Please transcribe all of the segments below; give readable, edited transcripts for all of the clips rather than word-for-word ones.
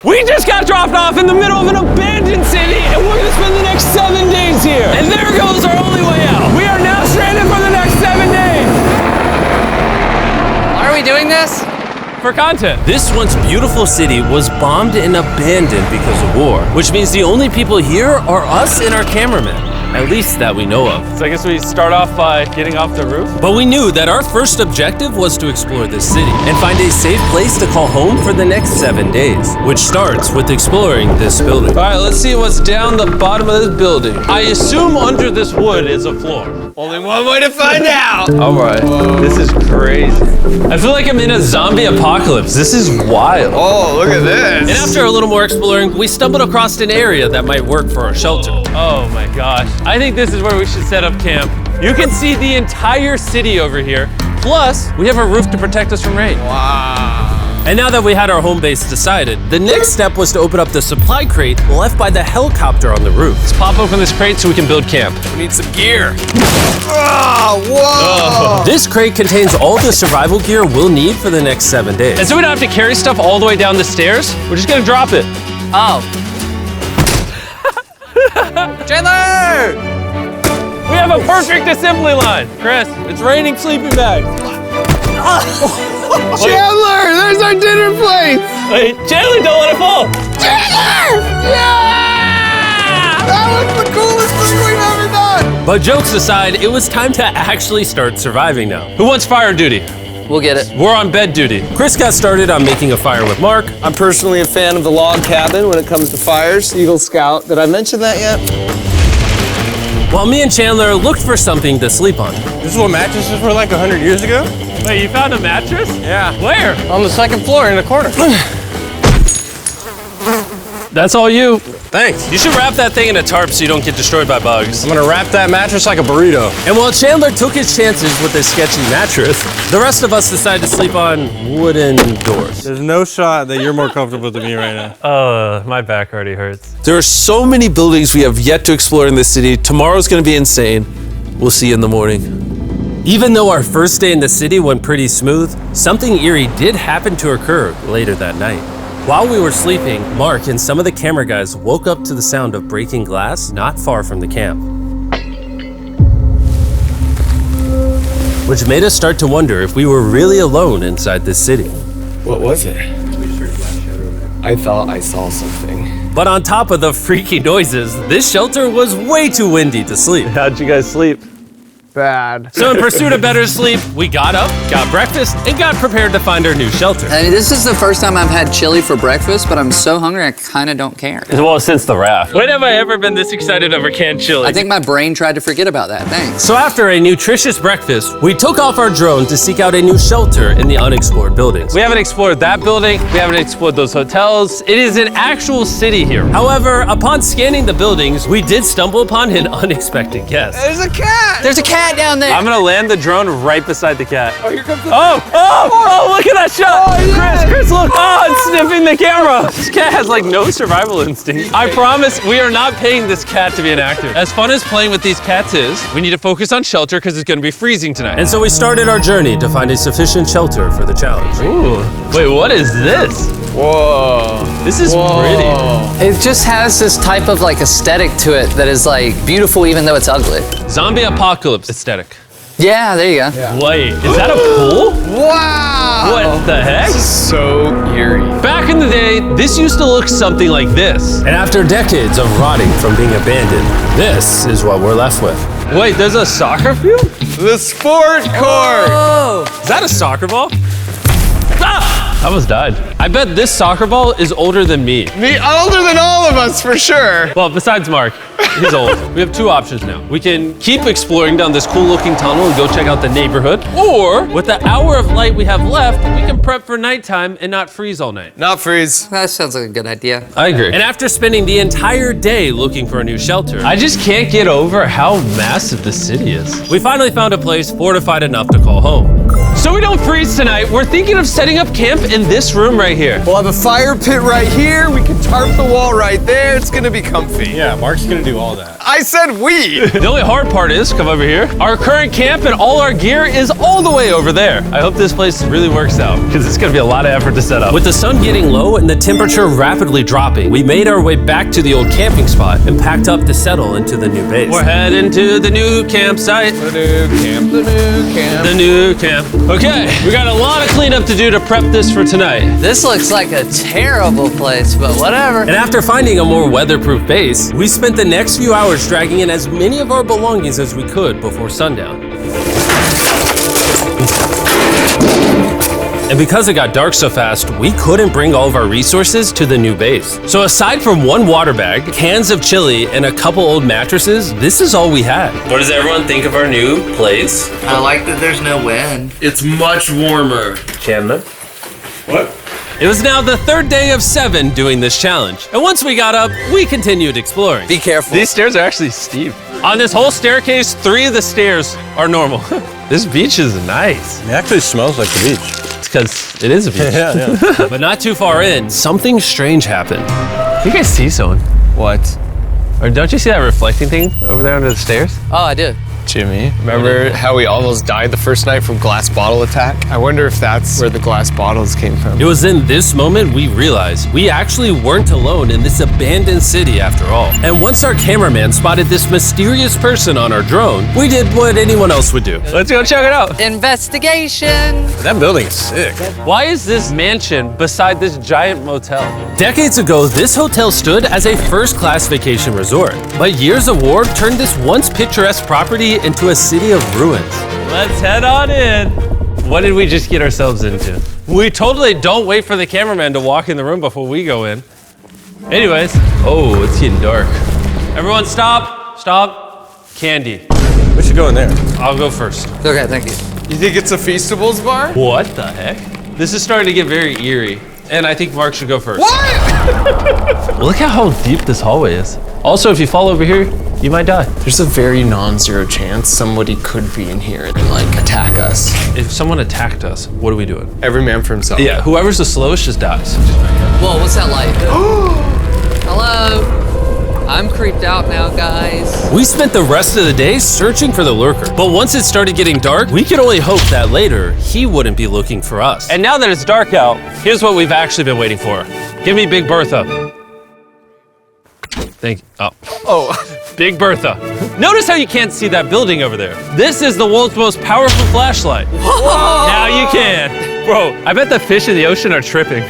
We just got dropped off in the middle of an abandoned city, and we're gonna spend the next 7 days here. And there goes our only way out. We are now stranded for the next 7 days. Why are we doing this? For content. This once beautiful city was bombed and abandoned because of war, which means the only people here are us and our cameraman. At least that we know of. So I guess we start off by getting off the roof. But we knew that our first objective was to explore this city and find a safe place to call home for the next 7 days, which starts with exploring this building. All right, let's see what's down the bottom of this building. I assume under this wood is a floor. Only one way to find out. All right, this is crazy. I feel like I'm in a zombie apocalypse. This is wild. Oh, look at this. And after a little more exploring, we stumbled across an area that might work for our shelter. Oh my gosh. I think this is where we should set up camp. You can see the entire city over here. Plus, we have a roof to protect us from rain. Wow. And now that we had our home base decided, the next step was to open up the supply crate left by the helicopter on the roof. Let's pop open this crate so we can build camp. We need some gear. Oh, whoa. This crate contains all the survival gear we'll need for the next 7 days. And so we don't have to carry stuff all the way down the stairs. We're just gonna drop it. Oh. Chandler! We have a perfect assembly line. Chris, it's raining sleeping bags. Chandler, there's our dinner plate. Wait, Chandler, don't let it fall. Chandler! Yeah! That was the coolest thing we've ever done. But jokes aside, it was time to actually start surviving now. Who wants fire duty? We'll get it. We're on bed duty. Chris got started on making a fire with Mark. I'm personally a fan of the log cabin when it comes to fires. Eagle Scout. Did I mention that yet? While me and Chandler looked for something to sleep on. This is what mattresses were like 100 years ago? Wait, you found a mattress? Yeah. Where? On the second floor in the corner. That's all you. Thanks. You should wrap that thing in a tarp so you don't get destroyed by bugs. I'm gonna wrap that mattress like a burrito. And while Chandler took his chances with his sketchy mattress, the rest of us decided to sleep on wooden doors. There's no shot that you're more comfortable than me right now. My back already hurts. There are so many buildings we have yet to explore in this city. Tomorrow's gonna be insane. We'll see you in the morning. Even though our first day in the city went pretty smooth, something eerie did happen to occur later that night. While we were sleeping, Mark and some of the camera guys woke up to the sound of breaking glass not far from the camp. Which made us start to wonder if we were really alone inside this city. What was it? I thought I saw something. But on top of the freaky noises, this shelter was way too windy to sleep. How'd you guys sleep? Bad. So in pursuit of better sleep, we got up, got breakfast, and got prepared to find our new shelter. I mean, this is the first time I've had chili for breakfast, but I'm so hungry I kind of don't care. Well, since the raft. When have I ever been this excited over canned chili? I think my brain tried to forget about that. Thanks. So after a nutritious breakfast, we took off our drone to seek out a new shelter in the unexplored buildings. We haven't explored that building. We haven't explored those hotels. It is an actual city here. However, upon scanning the buildings, we did stumble upon an unexpected guest. There's a cat! There's a cat down there. I'm gonna land the drone right beside the cat. Oh, here comes the Oh, look at that shot! Oh, yes. Chris, look! Oh, it's sniffing the camera! This cat has like no survival instinct. I promise we are not paying this cat to be an actor. As fun as playing with these cats is, we need to focus on shelter because it's gonna be freezing tonight. And so we started our journey to find a sufficient shelter for the challenge. Ooh, wait, what is this? Whoa. This is pretty. It just has this type of like aesthetic to it that is like beautiful even though it's ugly. Zombie apocalypse aesthetic. Yeah, there you go. Wait, is that a pool? Wow! What the heck? So eerie. Back in the day, this used to look something like this. And after decades of rotting from being abandoned, this is what we're left with. Wait, there's a soccer field? The sport court! Is that a soccer ball? Ah! I almost died. I bet this soccer ball is older than me. Me older than all of us, for sure. Well, besides Mark, he's old. We have two options now. We can keep exploring down this cool looking tunnel and go check out the neighborhood. Or, with the hour of light we have left, we can prep for nighttime and not freeze all night. Not freeze. That sounds like a good idea. I agree. And after spending the entire day looking for a new shelter, I just can't get over how massive this city is. we finally found a place fortified enough to call home. So we don't freeze tonight, we're thinking of setting up camp in this room right here. We'll have a fire pit right here. We can tarp the wall right there. It's gonna be comfy. Yeah, Mark's gonna do all that. I said we. The only hard part is, come over here, our current camp and all our gear is all the way over there. I hope this place really works out, because it's gonna be a lot of effort to set up. With the sun getting low and the temperature rapidly dropping, we made our way back to the old camping spot and packed up to settle into the new base. We're heading to the new campsite. The new camp, the new camp. The new camp. Okay, we got a lot of cleanup to do to prep this for tonight. This looks like a terrible place, but whatever. And after finding a more weatherproof base, we spent the next few hours dragging in as many of our belongings as we could before sundown. And because it got dark so fast, we couldn't bring all of our resources to the new base. So aside from one water bag, cans of chili, and a couple old mattresses, this is all we had. What does everyone think of our new place? I like that there's no wind. It's much warmer. Chandler? What? It was now the third day of 7 doing this challenge. And once we got up, we continued exploring. Be careful. These stairs are actually steep. On this whole staircase, 3 of the stairs are normal. This beach is nice. It actually smells like the beach. It's because it is a beach. Yeah. But not too far in, something strange happened. You guys see someone? What? Or don't you see that reflecting thing over there under the stairs? Oh, I do. Jimmy, remember how we almost died the first night from glass bottle attack? I wonder if that's where the glass bottles came from. It was in this moment we realized we actually weren't alone in this abandoned city after all. And once our cameraman spotted this mysterious person on our drone, we did what anyone else would do. Let's go check it out. Investigation. That building is sick. Why is this mansion beside this giant motel? Decades ago, this hotel stood as a first-class vacation resort. But years of war turned this once picturesque property into a city of ruins. Let's head on in. What did we just get ourselves into? We totally don't wait for the cameraman to walk in the room before we go in. Anyways, oh, it's getting dark. Everyone stop. Candy. We should go in there. I'll go first. Okay, thank you. You think it's a Feastables bar? What the heck? This is starting to get very eerie. And I think Mark should go first. What? Look at how deep this hallway is. Also, if you fall over here, you might die. There's a very non-zero chance somebody could be in here and attack us. If someone attacked us, what are we doing? Every man for himself. Yeah, whoever's the slowest just dies. Whoa, what's that light? Hello. I'm creeped out now, guys. We spent the rest of the day searching for the lurker. But once it started getting dark, we could only hope that later he wouldn't be looking for us. And now that it's dark out, here's what we've actually been waiting for. Give me Big Bertha. Thank you. Oh, Big Bertha. Notice how you can't see that building over there. This is the world's most powerful flashlight. Whoa. Now you can. Bro, I bet the fish in the ocean are tripping.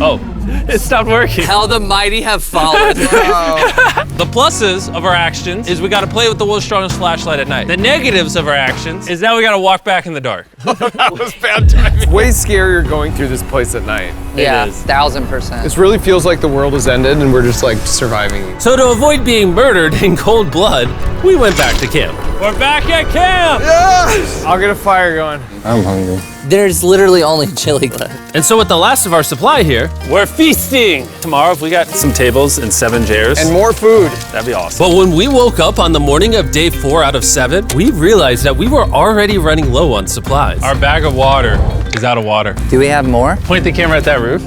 Oh, it stopped working. How the mighty have fallen. The pluses of our actions is we gotta play with the world's strongest flashlight at night. The negatives of our actions is now we gotta walk back in the dark. That was bad timing. Way scarier going through this place at night. Yeah, is. 1000%. This really feels like the world has ended and we're just surviving. So to avoid being murdered in cold blood, we went back to camp. We're back at camp! Yes! I'll get a fire going. I'm hungry. There's literally only chili left. And so with the last of our supply here, We're feasting! Tomorrow, if we got some tables and 7 chairs, And more food. that'd be awesome. but when we woke up on the morning of day 4 out of 7, we realized that we were already running low on supplies. Our bag of water is out of water. Do we have more? Point the camera at that roof.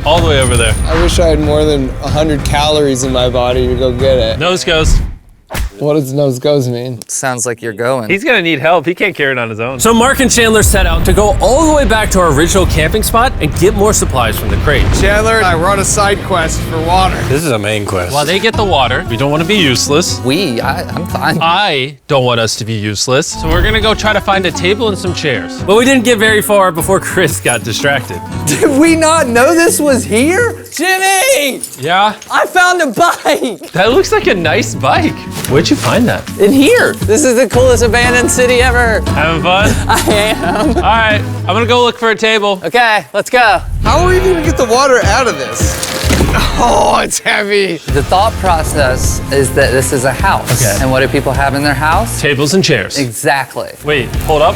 All the way over there. I wish I had more than 100 calories in my body to go get it. Nose goes. What does nose goes mean? Sounds like you're going. He's gonna need help. He can't carry it on his own. So Mark and Chandler set out to go all the way back to our original camping spot and get more supplies from the crate. Chandler and I were on a side quest for water. This is a main quest. While they get the water, we don't want to be useless. I'm fine. I don't want us to be useless. So we're gonna go try to find a table and some chairs. But we didn't get very far before Chris got distracted. Did we not know this was here? Jimmy! Yeah, I found a bike! that looks like a nice bike. Where'd you find that? In here. This is the coolest abandoned city ever. Having fun? I am. All right, I'm gonna go look for a table. Okay, let's go. How are we gonna get the water out of this? Oh, it's heavy. The thought process is that this is a house. Okay. And what do people have in their house? Tables and chairs. Exactly. Wait, hold up.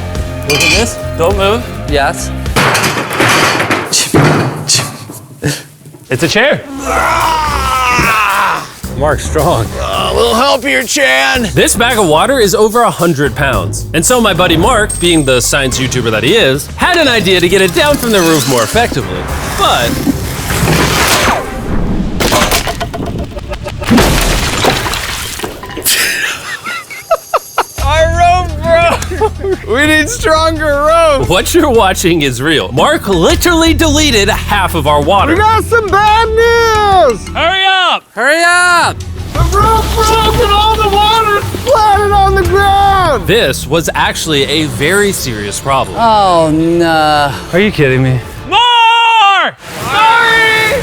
Look at this. Don't move. Yes. It's a chair. Mark's strong. A little help here, Chan. This bag of water is over 100 pounds. And so my buddy Mark, being the science YouTuber that he is, had an idea to get it down from the roof more effectively. But Our rope, bro. We need stronger rope. what you're watching is real. Mark literally deleted half of our water. Got some bad news. Hurry up! Hurry up! The rope broke and all the water splattered on the ground. This was actually a very serious problem. Oh no. Are you kidding me? More!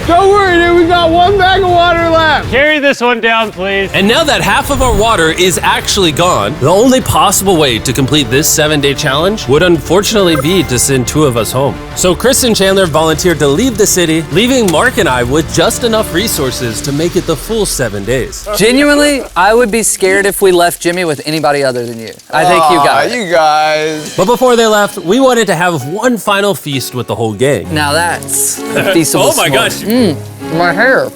Don't worry, dude. We got one bag of water left. Carry this one down, please. And now that half of our water is actually gone, the only possible way to complete this 7-day challenge would unfortunately be to send 2 of us home. So Chris and Chandler volunteered to leave the city, leaving Mark and I with just enough resources to make it the full 7 days. Genuinely, I would be scared if we left Jimmy with anybody other than you. I think you got it. You guys. But before they left, we wanted to have one final feast with the whole gang. Now that's a feastable Oh my s'more. gosh. My hair.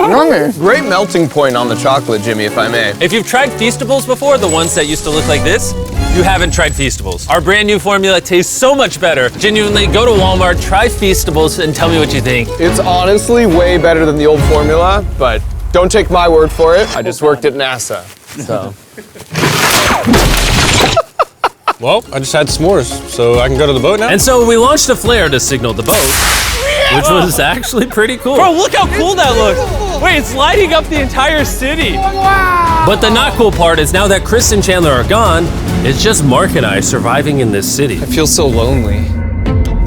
Yummy. Great melting point on the chocolate, Jimmy, if I may. If you've tried Feastables before, the ones that used to look like this, you haven't tried Feastables. Our brand new formula tastes so much better. Genuinely, go to Walmart, try Feastables, and tell me what you think. It's honestly way better than the old formula, but don't take my word for it. I just worked at NASA, so. Well, I just had s'mores, so I can go to the boat now? And so we launched a flare to signal the boat, which was actually pretty cool. Bro, look how cool that looks. Wait, it's lighting up the entire city. But the not cool part is now that Chris and Chandler are gone, it's just Mark and I surviving in this city. I feel so lonely.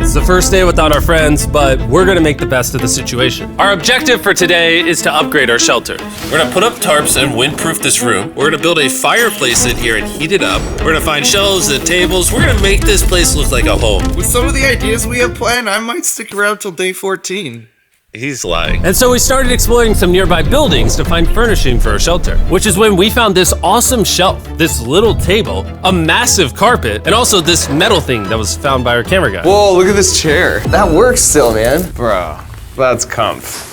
It's the first day without our friends, but we're gonna make the best of the situation. Our objective for today is to upgrade our shelter. We're gonna put up tarps and windproof this room. We're gonna build a fireplace in here and heat it up. We're gonna find shelves and tables. We're gonna make this place look like a home. With some of the ideas we have planned, I might stick around till day 14. He's lying. And so we started exploring some nearby buildings to find furnishing for our shelter, which is when we found this awesome shelf, this little table, a massive carpet, and also this metal thing that was found by our camera guy. Whoa, look at this chair. That works still, man. Bro, that's comf.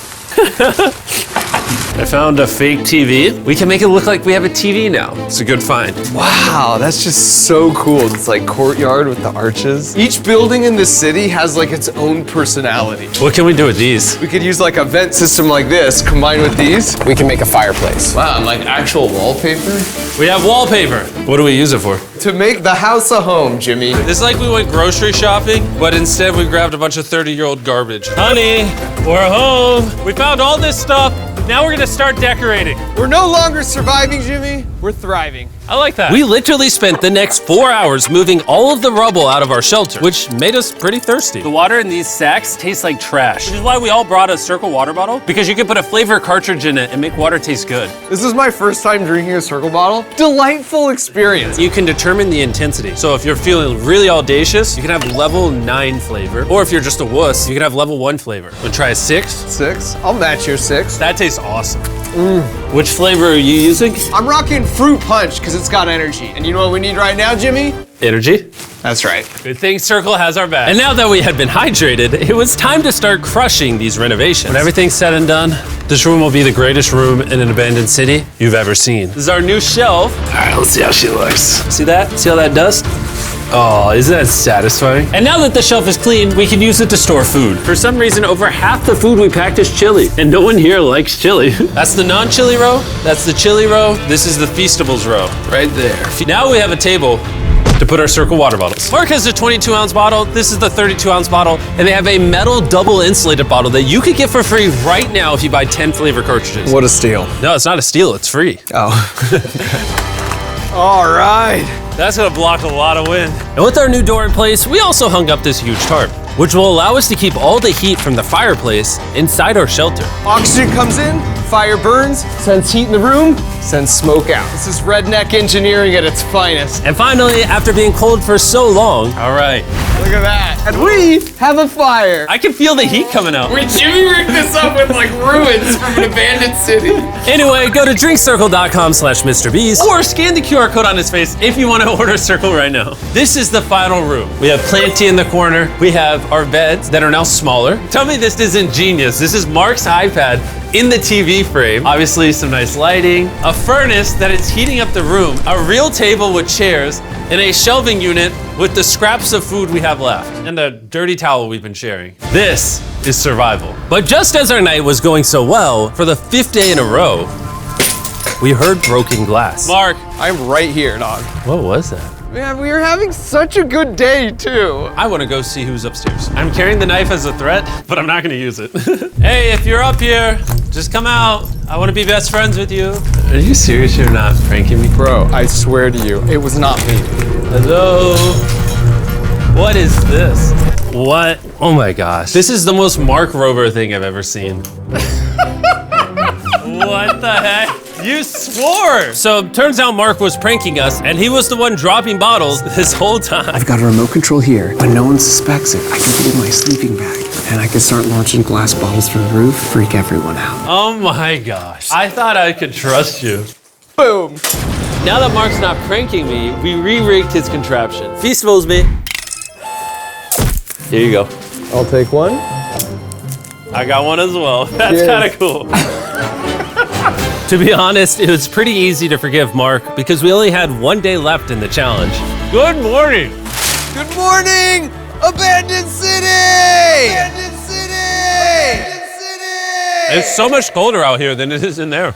I found a fake TV. We can make it look like we have a TV now. It's a good find. Wow, that's just so cool. It's like courtyard with the arches. Each building in this city has like its own personality. What can we do with these? We could use like a vent system like this, combined with these. We can make a fireplace. Wow, and like actual wallpaper? We have wallpaper. What do we use it for? To make the house a home, Jimmy. It's like we went grocery shopping, but instead we grabbed a bunch of 30-year-old garbage. Honey, we're home. We found all this stuff. Now we're gonna start decorating. We're no longer surviving, Jimmy. We're thriving. I like that. We literally spent the next 4 hours moving all of the rubble out of our shelter, which made us pretty thirsty. The water in these sacks tastes like trash, which is why we all brought a Circle water bottle, because you can put a flavor cartridge in it and make water taste good. This is my first time drinking a Circle bottle. Delightful experience. You can determine the intensity. So if you're feeling really audacious, you can have level 9 flavor. Or if you're just a wuss, you can have level 1 flavor. Wanna try a 6? 6? I'll match your 6. That tastes awesome. Which flavor are you using? I'm rocking Fruit Punch because it's got energy. And you know what we need right now, Jimmy? Energy. That's right. Good thing Circle has our back. And now that we had been hydrated, it was time to start crushing these renovations. When everything's said and done, this room will be the greatest room in an abandoned city you've ever seen. This is our new shelf. All right, let's see how she looks. See that? See all that dust? Oh, isn't that satisfying? And now that the shelf is clean, we can use it to store food. For some reason, over half the food we packed is chili, and no one here likes chili. That's the non-chili row, that's the chili row, this is the Feastables row, right there. Now we have a table to put our Circle water bottles. Mark has a 22-ounce bottle, this is the 32-ounce bottle, and they have a metal double insulated bottle that you could get for free right now if you buy 10 flavor cartridges. What a steal. No, it's not a steal, it's free. Oh. All right. That's gonna block a lot of wind. And with our new door in place, we also hung up this huge tarp, which will allow us to keep all the heat from the fireplace inside our shelter. Oxygen comes in, fire burns, sends heat in the room, sends smoke out. This is redneck engineering at its finest. And finally, after being cold for so long, All right. Look at that. And we have a fire. I can feel the heat coming out. Jimmy rigged this up with like ruins from an abandoned city. anyway, go to drinkcircle.com/MrBeast. Or scan the QR code on his face if you want to order Circle right now. This is the final room. We have Planty in the corner. We have have our beds that are now smaller. Tell me this isn't genius. This is Mark's iPad in the TV frame. Obviously some nice lighting, a furnace that is heating up the room, a real table with chairs, and a shelving unit with the scraps of food we have left, and a dirty towel we've been sharing. This is survival. But just as our night was going so well, for the 5th day in a row, we heard broken glass. Mark, I'm right here, dog. What was that? Man, we were having such a good day, too. I want to go see who's upstairs. I'm carrying the knife as a threat, but I'm not going to use it. Hey, if you're up here, just come out. I want to be best friends with you. Are you serious? You're not pranking me? Bro, I swear to you, it was not me. Hello? What is this? What? Oh my gosh. This is the most Mark Rover thing I've ever seen. What the heck? You swore! So turns out Mark was pranking us, and he was the one dropping bottles this whole time. I've got a remote control here, but no one suspects it. I can put it in my sleeping bag, and I can start launching glass bottles from the roof, freak everyone out. Oh my gosh. I thought I could trust you. Boom. Now that Mark's not pranking me, we re-rigged his contraption. Feastables me. Here you go. I'll take one. I got one as well. That's Cheers. kind of cool. To be honest, it was pretty easy to forgive Mark because we only had 1 day left in the challenge. Good morning. Good morning, Abandoned City! Abandoned City! Abandoned City! It's so much colder out here than it is in there.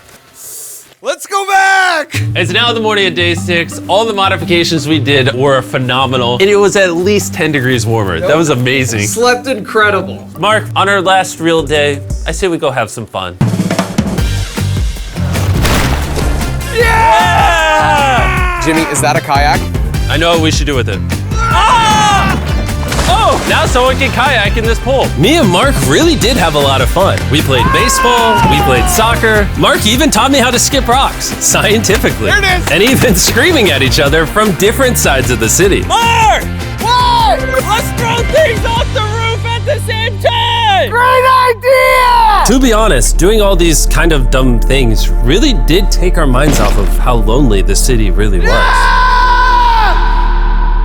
Let's go back! It's now the morning of day 6. All the modifications we did were phenomenal. And it was at least 10 degrees warmer. That was amazing. Slept incredible. Mark, on our last real day, I say we go have some fun. Yeah! Jimmy, is that a kayak? I know what we should do with it. Ah! Oh, now someone can kayak in this pool. Me and Mark really did have a lot of fun. We played baseball, we played soccer. Mark even taught me how to skip rocks, scientifically. There it is. And even screaming at each other from different sides of the city. Mark! What? Let's throw things off the roof at the same time! Great idea! To be honest, doing all these kind of dumb things really did take our minds off of how lonely the city really was.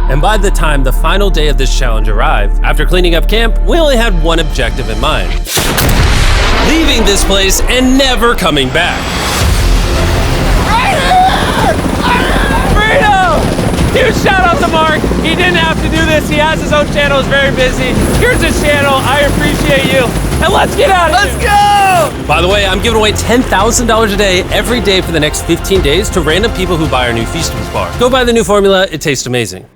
And by the time the final day of this challenge arrived, after cleaning up camp, we only had one objective in mind. Leaving this place and never coming back. Freedom! Huge shout out to Mark. He didn't have to do this. He has his own channel. He's very busy. Here's his channel. I appreciate you. And let's get out of here. Let's go! By the way, I'm giving away $10,000 a day every day for the next 15 days to random people who buy our new Feastables bar. Go buy the new formula. It tastes amazing.